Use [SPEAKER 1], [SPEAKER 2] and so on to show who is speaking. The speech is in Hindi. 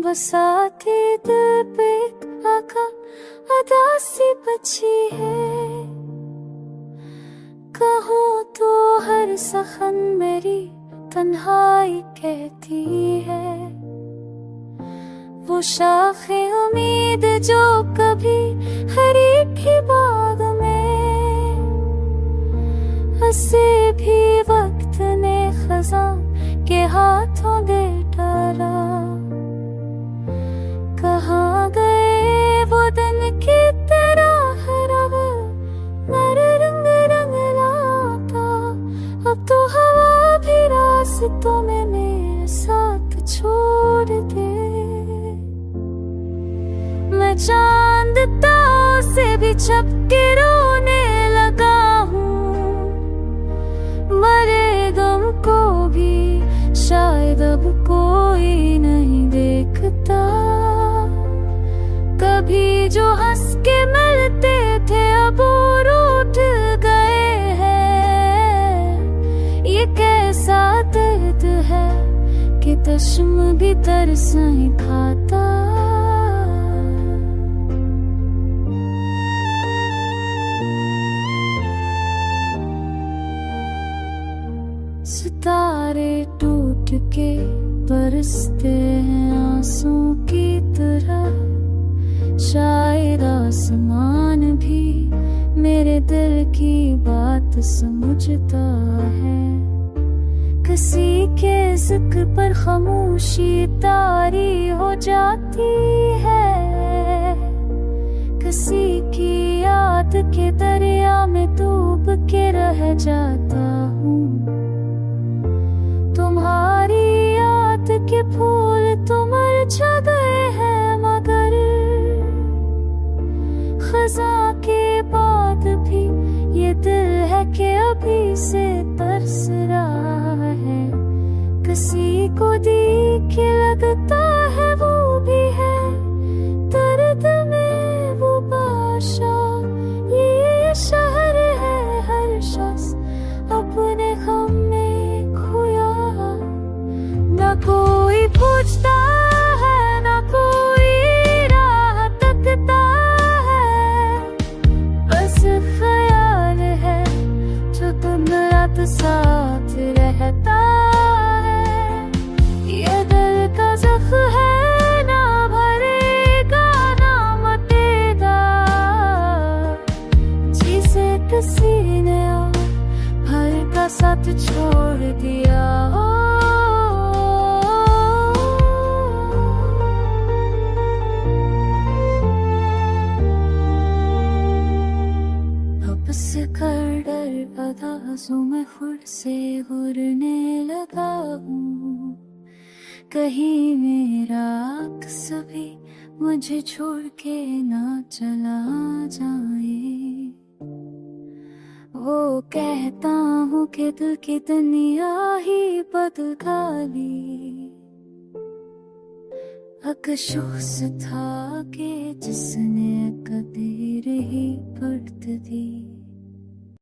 [SPEAKER 1] बसाती दिल पे आका अदासी बची है। कहूँ तो हर सखन मेरी तन्हाई कहती है। वो शाखे उम्मीद जो कभी हरी थी बाग में, उसे भी वक्त ने खज़ां के हाथों दे डाला। कहाँ गए वो दिन की तरह रंग नर रंग रंग लाता। अब तो हवा भी रास्तों में मेरे साथ छोड़ दे। मैं चांद तारों से भी छप के रोने लगा हूँ। मरे गम को भी शायद अब कोई नहीं देखता। कभी जो हंस के मिलते थे अब वो रूठ गए हैं। ये कैसा दर्द है कि चश्म भी तरस नहीं खाता। सितारे टूट के बरसते हैं आंसू की तरह। शायद आसमान भी मेरे दिल की बात समझता है। किसी के जिक्र पर खामोशी तारी हो जाती है। किसी की याद के दरिया में डूब के रह जाता हूँ। तुम्हारी याद के फूल तो मुरझा गए हैं, मगर खज़ां के बाद भी ये दिल है कि अभी से तरस रहा है। किसी को देख लगता है वो भी है दर्द में वो बादशाह। ये शहर है हर शख्स अपने गम में खोया। ना कोई पूछता है ना कोई राह तकता है। बस ख्याल है जो दिन रात साथ रहता है। ये दिल का ज़ख्म है ना भरेगा ना मटेगा। जिसे किसी ने भर का साथ छोड़ दिया हो। कर डर अदाज़ों में खुद से घुरने लगा हूँ। कहीं मेरा अक्स भी मुझे छोड़ के ना चला जाए। वो कहता हूँ कि दिल की दुनिया ही बदल ली। एक शख्स था कि जिसने कदर ही पड़ती थी।